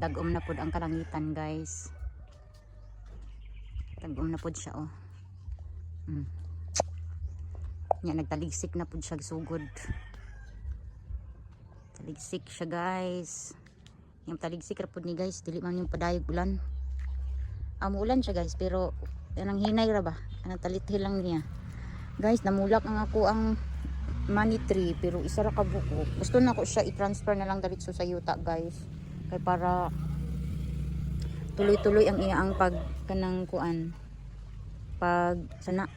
Dagom na pud ang kalangitan guys. Dagom na pud siya oh. Nya nagtaligsik na pud siya sugod. Taligsik siya guys. Yung taligsik ra pud ni guys, dili man yung padayog ulan. Ulan siya guys, pero anang hinay ra ba? Anang talithil lang niya. Guys, namulak ang ako ang money tree, pero isa ra ka buko. Gusto na ko siya i-transfer na lang diretso sa yuta guys. Kay para tuloy-tuloy ang iyaang pag kanang kuan. Pag sana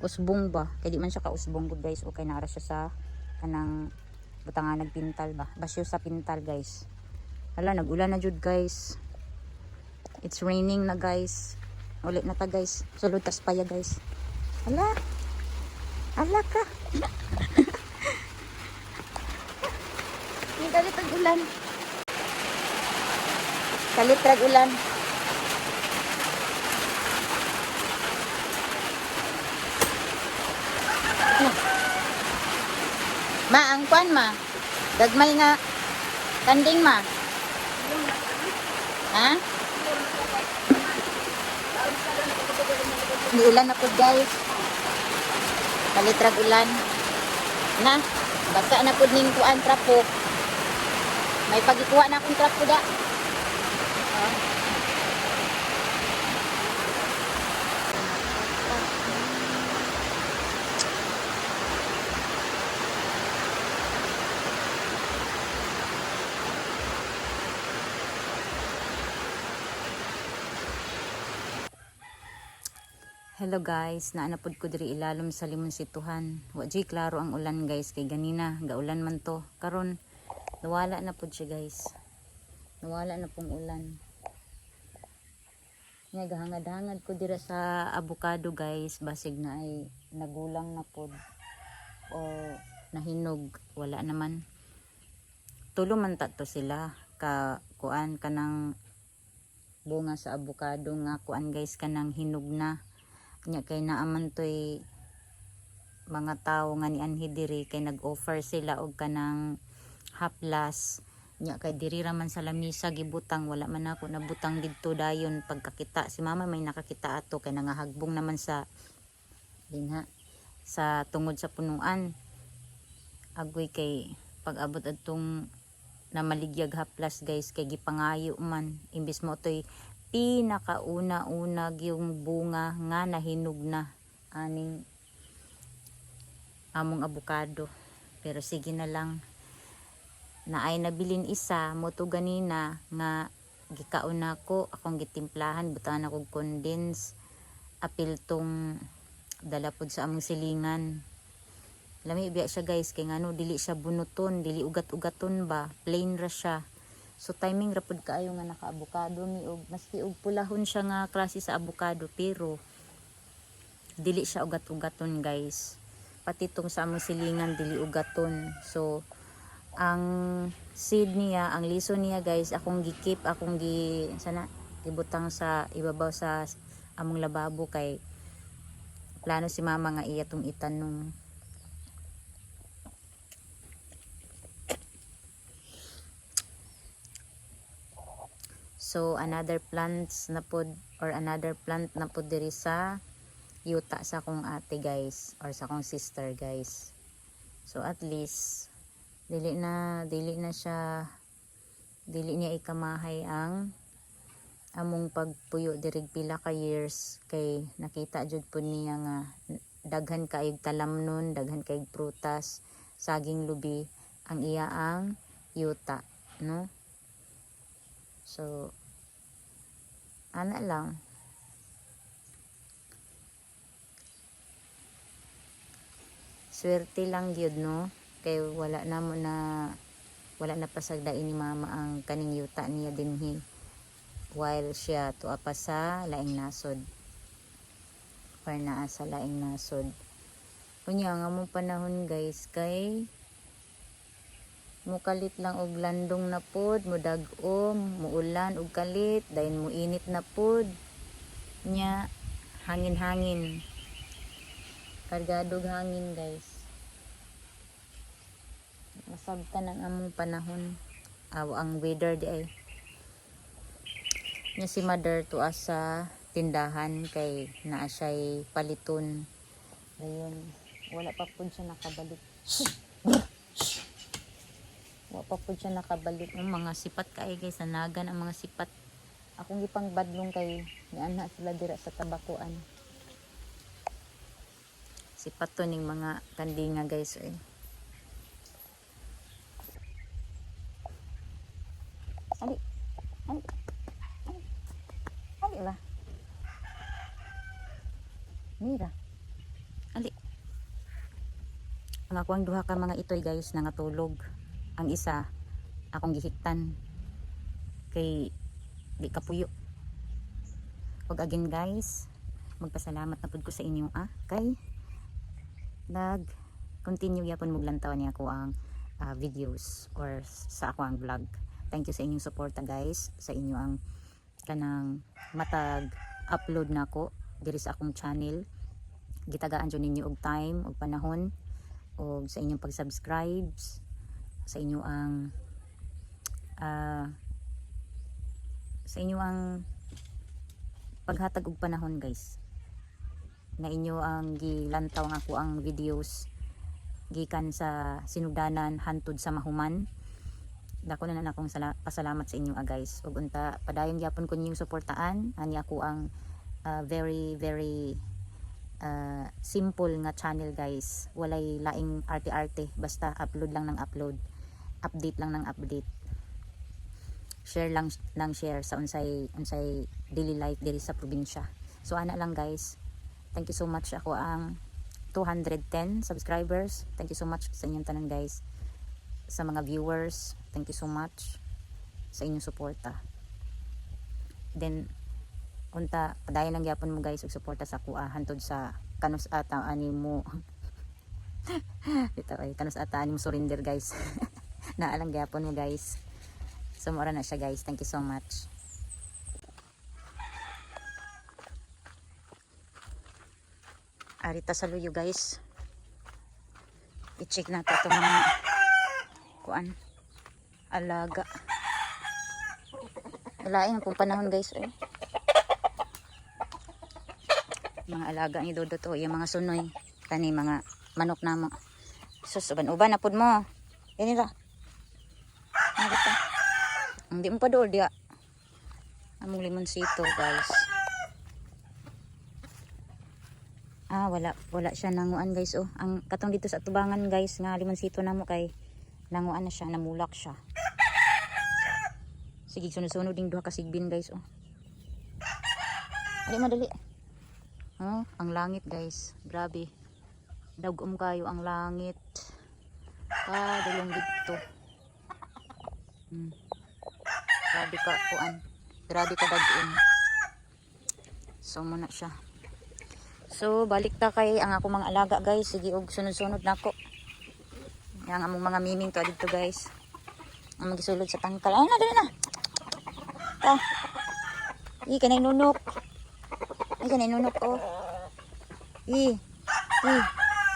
usbong ba? Kay di man siya ka usbong gud guys. Okay na ra siya sa kanang butangan nagpintal ba? Basyo sa pintal guys. Hala, nag-ulan na jud guys. It's raining na guys. Ulit na ta guys. Sulod tas paya guys. Hala. Hala ka. Hindi kalit ang ulan. Kalit ang ulan. Ma, ang kwan ma. Dagmay nga. Kanding ma. Ha? Di ulan na po guys. Kalitrag ulan. Na, basa na po ning kuan trapo. May pagikuha na akong trapo da. Hello guys, naanapod ko diri ilalom sa limonsituhan. Wa jay klaro ang ulan guys, kay ganina gaulan man to. Karon nawala na pud siya guys. Nawala na pong ulan. Nga gahangad-hangad ko dira sa avocado guys, basig na ay nagulang na pud o nahinog, wala naman. Tulo man to sila ka kuan kanang bunga sa avocado nga kuan guys kanang hinog na. Nya kay naaman toy mga tao nga ni anhi diri kay nag-offer sila og kanang haplas. Nya kay diri ra man sa lamisa gibutang, wala man ako nabutang didto dayon pagkakita. Si mama may nakakita ato kay nangahagbong naman sa dinha sa tungod sa punuan. Agoy kay pag-abot adtong na maligyag haplas guys kay gipangayo man imbis mo toy pinakauna-una yung bunga nga nahinog na aning among avocado. Pero sige na lang, naay nabilin isa mo to ganina nga gikaon ako akong gitimplahan, butan ako condense apil tong dala pod sa among silingan. Lami biya siya guys kay ngano dili siya bunuton, dili ugat-ugaton ba, plain ra siya. So timing rapod kaayo nga naka-avocado ni og maski og pulahon siya nga klase sa avocado pero dili siya ugat-ugaton guys. Pati tong sa among silingan dili ugaton. So ang seed niya, ang liso niya guys, akong gikip, akong gibutang sa ibabaw sa among lababo kay plano si mama nga iya tong itanong. So another plants na pod or another plant na pod diri sa yuta sa akong ate guys or sa akong sister guys. So at least dili niya ikamahay ang among pagpuyo diri pila ka years kay nakita jud pod niya nga daghan kaayog talamnon, daghan kaayog prutas, saging lubi ang iyaang yuta, no? So ana lang. Swerte lang gyud no kay wala na pasagdain ni mama ang kaning yuta niya dinhi while siya tuwa pa sa laing nasod or naa sa laing nasod. Kunya nga mong panahon guys kay mukalit lang og landong na pod, mudag-om, muulan og kalit, dayon muinit na pod. Nya hangin-hangin. Kargadog hangin guys. Masabtan ang among panahon. Ang weather di ay. Nya si mother to sa tindahan kay naa siya'y paliton. Ayun, wala pa po siya nakabalik. Wala pa po siya nakabalik. Ang mga sipat kay guys, sanagan ang mga sipat. Akong ipang badlong kay niana sila dira sa tabakuan. Sipat to ning mga kandinga guys eh. Ali. Ali. Ali. Ali ba? Mira. Ali. Ang akong duha ka mga itoy guys nangatulog. Ang isa akong gihiktan kay di kapuyo. Og again guys, magpasalamat na pud ko sa inyo kay nag continue yapon muglantaw niya ko ang videos or sa ako ang vlog. Thank you sa inyong suporta guys, sa inyo ang kanang matag upload na ko diri sa akong channel. Gitagaan jud ninyo og time og panahon og sa inyong pag-subscribe, sa inyo ang sa inyo ang paghatag og panahon guys. Na inyo ang gilantaw nga ko ang videos gikan sa sinugdanan hantod sa mahuman. Dako na akong pasalamat sa inyo guys. Ug unta padayon gyapon ko ninyong suportaan ani ako ang very simple nga channel guys. Walay laing arte-arte, basta upload lang ng upload, update lang ng update, share lang ng share sa unsay daily life diri sa probinsya. So ana lang guys. Thank you so much. Ako ang 210 subscribers. Thank you so much sa inyong tanan guys. Sa mga viewers, thank you so much sa inyong suporta. Then unta padayon lang gyapon mo guys og suporta sa kuha hantod sa kanus ata ani mo ito ay kanus ata ani mo surrender guys. Naalang gyapon mo guys. So mura na siya guys. Thank you so much. Arita sa luyo guys. I-check natin ito mga kuan alaga. Alaing kung panahon guys eh. Mga alaga ni Dodo to, yung mga sunoy kani mga manok na mo. Sus uban na pud mo. Ini ra. Arita. Hindi mo pa dool dia. Among limonsito guys. Wala siya nanguan guys oh. Ang katong dito sa tubangan guys nga limonsito na mo kay nanguan na siya, namulak siya. Sige sunod-sunod ding duha ka sigbin guys oh. Ali madali. Oh, ang langit guys. Grabe. Dagom kayo ang langit. Dalong dito. Grabe ka kuan. Grabe ka dagom. So muna siya. So balik ta kay ang ako mga alaga guys. Sige og sunod-sunod nako. Yang among mga miming to dito guys. Ang magisulod sa tangkal. Ay na dali na. Ta. Kanay nunok. Kanay nunok oh.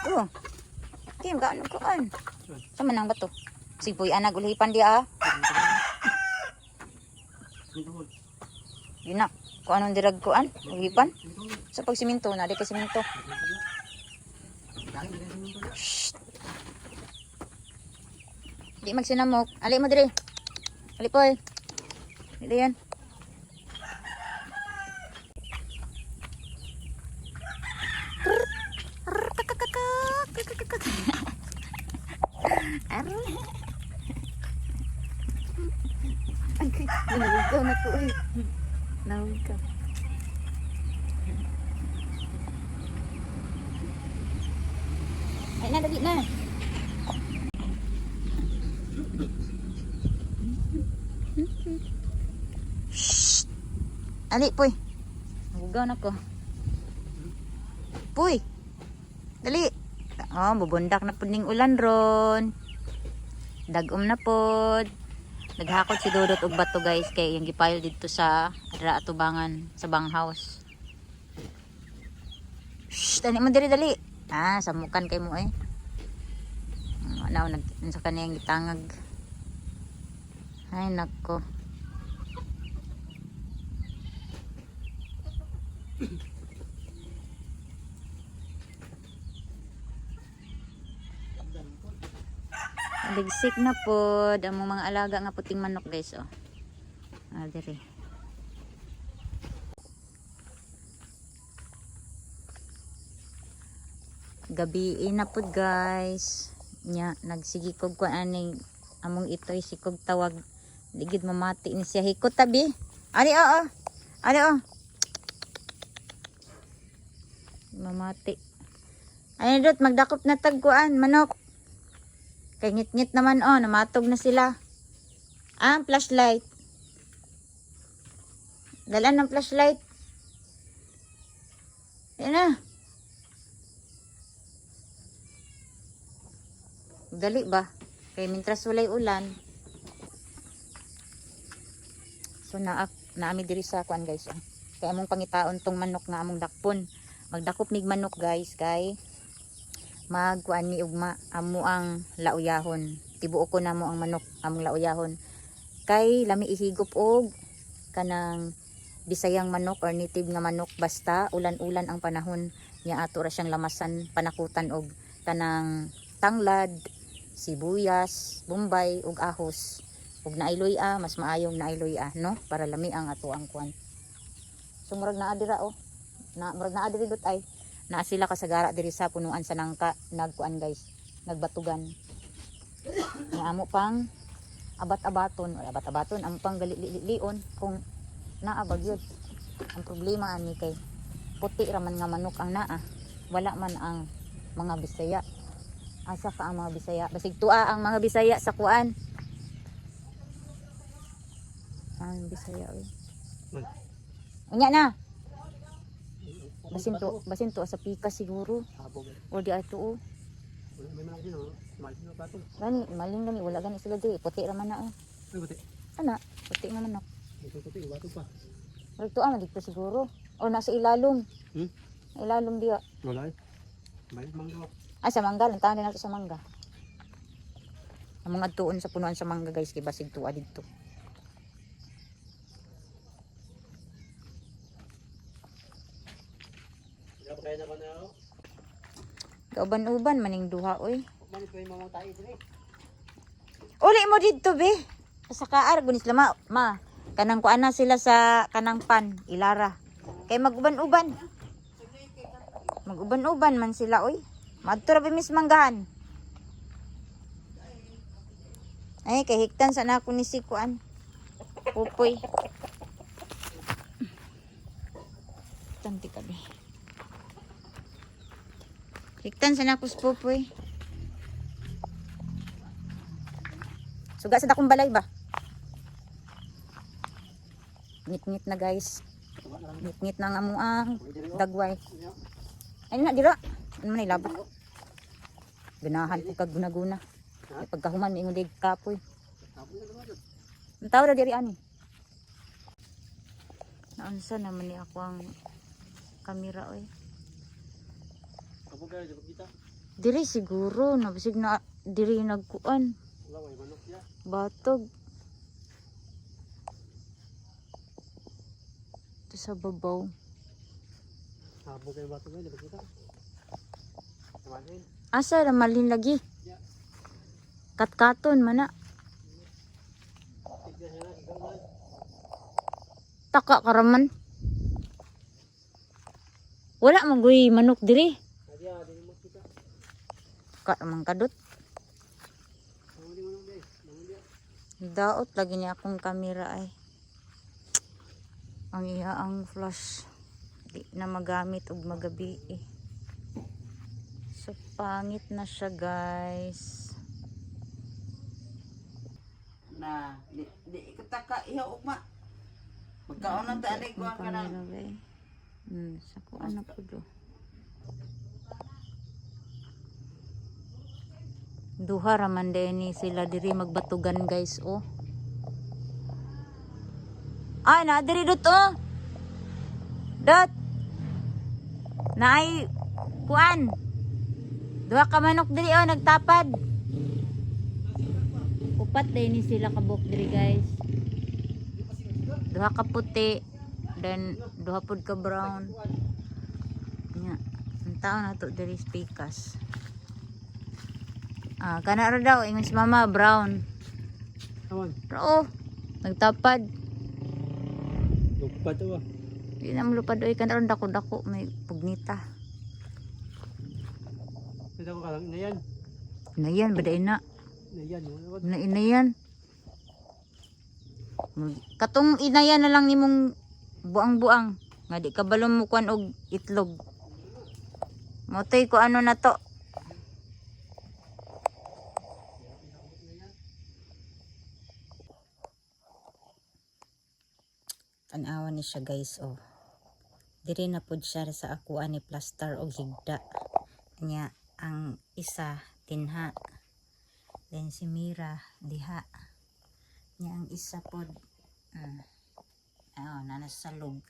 Oh. Kim ka ano kuan. Sama nang bato. Sipoy anag ulipan dia Yun na. Kung anong dirag kuan, ulipan. Sa pagsiminto na, di ka siminto. Shhh. Di magsinamok. Ali mo dire. Ali po eh. Dito yan. Nahugaw na po eh. Nahugaw. Ay na, dali na. Shhh. Ali, puy. Nahugaw na ko. Puy. Dali. Oh, bubundak na po ning ulan ron. Dagom na po. Naghakot si Dodot og bato guys kay yung gipile dito sa adra atubangan sa banghouse. Shh, tani mo diri dali. Samukan kay mo eh. Ano sa kaniyang gitangag. Ay nako. Ligsik na pod ang mga alaga nga puting manok guys oh. Diri. Gabi na pod guys. Nya nagsigikog ko aning among itoy sikog tawag. Digid mamati ni siya hikot tabi. Ari oo. Ari oh. Mamati. Ay dot magdakop na tagkuan manok. Kay ngit-ngit naman oh, namatog na sila. Flashlight. Dalan ng flashlight. Yan na. Dali ba? Kay mintras walay ulan. So naami diri sa kuan guys. Kay among pangitaon tong manok nga among dakpon. Magdakop mig manok guys kay magkuan ni ugma amo ang lauyahon. Tibuok ko namo ang manok among lauyahon. Kay lami ihigop og kanang Bisayang manok or native nga manok basta ulan-ulan ang panahon nya ato ra siyang lamasan panakutan og kanang tanglad, sibuyas, bombay ug ahos. Ug naayloy mas maayong naayloy no para lami ang ato ang kuan. So murag naa dira oh. Murag naa diri dot ay naa sila kasagara diri sa punuan sa nangka nagkuan guys, nagbatugan. Nga amo pang abat-abaton amo pang gali-lion kung naa bagyod. Ang problema ani kay puti raman nga manok ang naa. Wala man ang mga Bisaya. Asa ka ang mga Bisaya? Basig tua ang mga Bisaya sa kuan. Ang Bisaya oy. Unya na. Basin to sa pika siguro. O di ato oh. Gani, maling gani, wala gani sila di. Puti raman na oh. Puti. Ana, puti nga manok. Puti, bato pa. Rito dito siguro. O nasa ilalom. Ilalom diya. Wala eh. May mangga. Sa mangga, lantahan din nato sa mangga. Ang mga tuon sa punuan sa mangga guys, kay basig tuwa dito. Kauban-uban maning duha oy. Uli mo dito be. Sa kaar gunis lama ma. Kanang kuan na sila sa kanang pan ilara. Kay maguban-uban. Maguban-uban man sila oy. Madto ra bimis manggahan. Ay kay hiktan sa nako ni si kuan. Pupoy. Tanti ka be. Hiktan sa nako si Pupoy. Suga sa dakong balay ba? Ngit-ngit na guys. Ngit-ngit na nga mo ang dagway. Ay na dira. Ano man ilabot. Ganahan ko kag guna-guna. Ay pagkahuman mi ingon kapoy. Ang tao ra diri ani. Naunsa naman ni ako ang kamera oy. Diri siguro nabisig na diri nagkuan. Batog. Ito sa babaw. Sabo kay batog ay kita. Asa ra malin lagi? Katkaton mana. Taka karaman. Wala man guy manok diri. Ka man kadot. Daot lagi niya akong kamera ay. Ang iya ang flash di na magamit og magabi eh. So pangit na siya guys. Na di kataka iha ugma. Magkaon na ta ani ko ang kanang. Sa kuan na pud. Duha raman ni sila diri magbatugan guys oh. Ay na diri dot oh. Dot. Naay kuan. Duha ka manok diri oh nagtapad. Upat din ni sila kabuk diri guys. Duha ka puti then duha pud ka brown. tao na to diri pikas. Kana ra daw ingon si mama brown. Awan. Pero nagtapad. Lugpa to ah. Di na mulupad oy kana ron dako-dako may pugnita. Ito ko kalang na yan. Inayan baday na. Na yan. Wala. Inayan. Katong inayan na lang nimong buang-buang nga di ka balon mo kuan og itlog. Motoy ko ano na to. Tanawa ni siya guys oh. Diri na pud siya sa akuan ni plaster og higda. Nya ang isa tinha. Then si Mira diha. Nya ang isa pod nanasalog.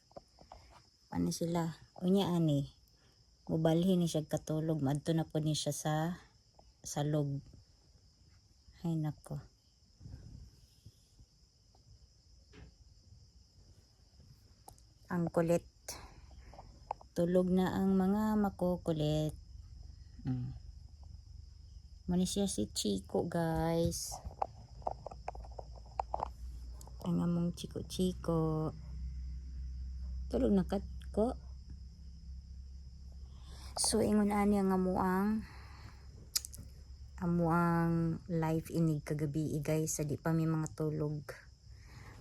Ano sila? Unya ani. Mubalhin ni siya katulog. Madto na po ni siya sa salog. Ay nako. Ang kulit. Tulog na ang mga makukulit. Mani siya si Chico guys. Ang among Chico. Tulog na kat ko. So ingon ani ang amuang life inig kagabi guys sa di pa may mga tulog.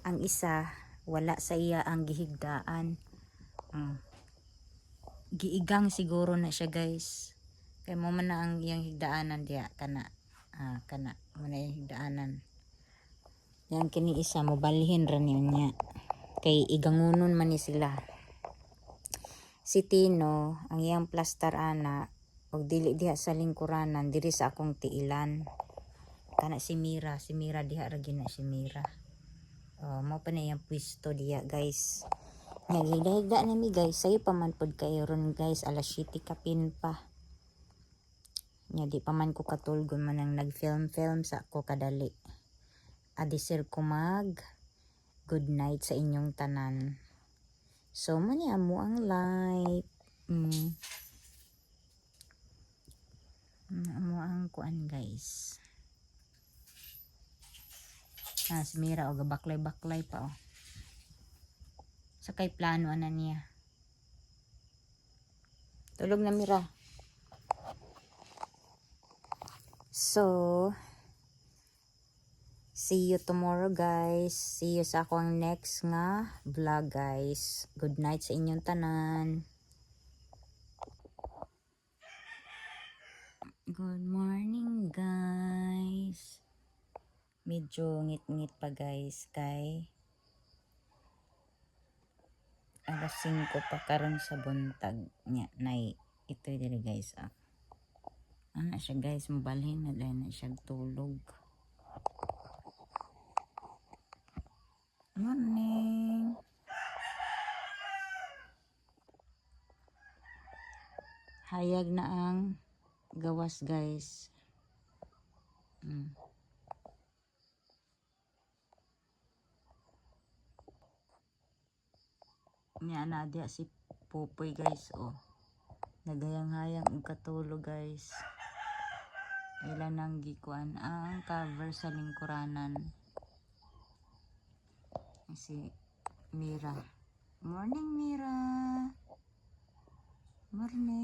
Ang isa wala sa iya ang gihigdaan. Giigang siguro na siya guys. Kay mo man na ang iyang higdaanan diya kana mo na yung higdaanan. Yang kini isa mo balhin ra niya. Kay igangunon man ni sila. Si Tino, ang iyang plaster ana, og dili diha sa lingkuranan, diri sa akong tiilan. Kana si Mira diha ra gina si Mira. Mo pa na iyang pwesto diha guys. Higda na mi guys, sayo pa man pod kayo ron guys, alas 7 kapin pa. Nya di pa man ko katulgon man ang nagfilm sa ako kadali. Adisir ko mag good night sa inyong tanan. So mani amo ang life. Amo ang kuan guys. Si Mira o gabaklay pa oh. Sakay plano ana niya. Tulog na Mira. So see you tomorrow guys. See you sa akong next nga vlog guys. Good night sa inyong tanan. Good morning guys. Medyo ngit-ngit pa guys kay alas 5 pa karon sa buntag nya nay ito diri guys ana siya guys mabalhin na dahil na siya tulog. Morning. Hayag na ang gawas guys. Nya na dia si Popoy guys oh. Nagayang-hayang og katulog guys. Ilan nang gikuan ang cover sa lingkuranan. Si Mira. Morning Mira. Morning.